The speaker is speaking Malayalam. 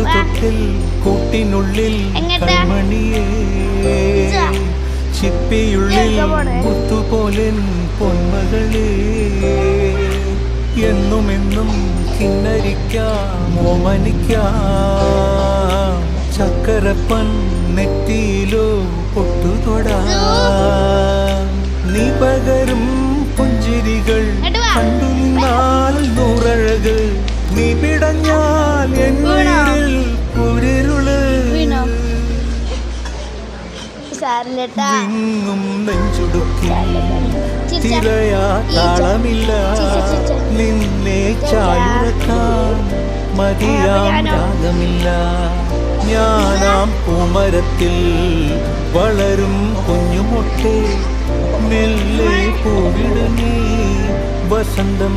തൊട്ടിൽ കൂട്ടിനുള്ളിൽ കൺമണിയേ ചിപ്പിയുള്ളിൽ മുത്തുപോലെ പൊന്മകളേ എന്നുമെന്നും കിന്നരിക്കാം ഓമനിക്കാം ചക്കരപ്പൻ നെറ്റിയിലോ പൊട്ടുതൊടാ നീ പകരും പുഞ്ചിരികൾ കണ്ടു നിന്നാൽ നൂറഴക് നീ പിടഞ്ഞാൽ എന്നിൽ കുരിരുള് വിങ്ങും നെഞ്ചുടുക്കി തിരയാ താളമില്ല നിന്നെ ചായുറക്കാൻ മതിയാം രാഗമില്ല ഞാനാം പൂമരത്തിൽ വളരും കുഞ്ഞുമൊട്ടെ മെല്ലെ പൂവിടുന്നേ വസന്തം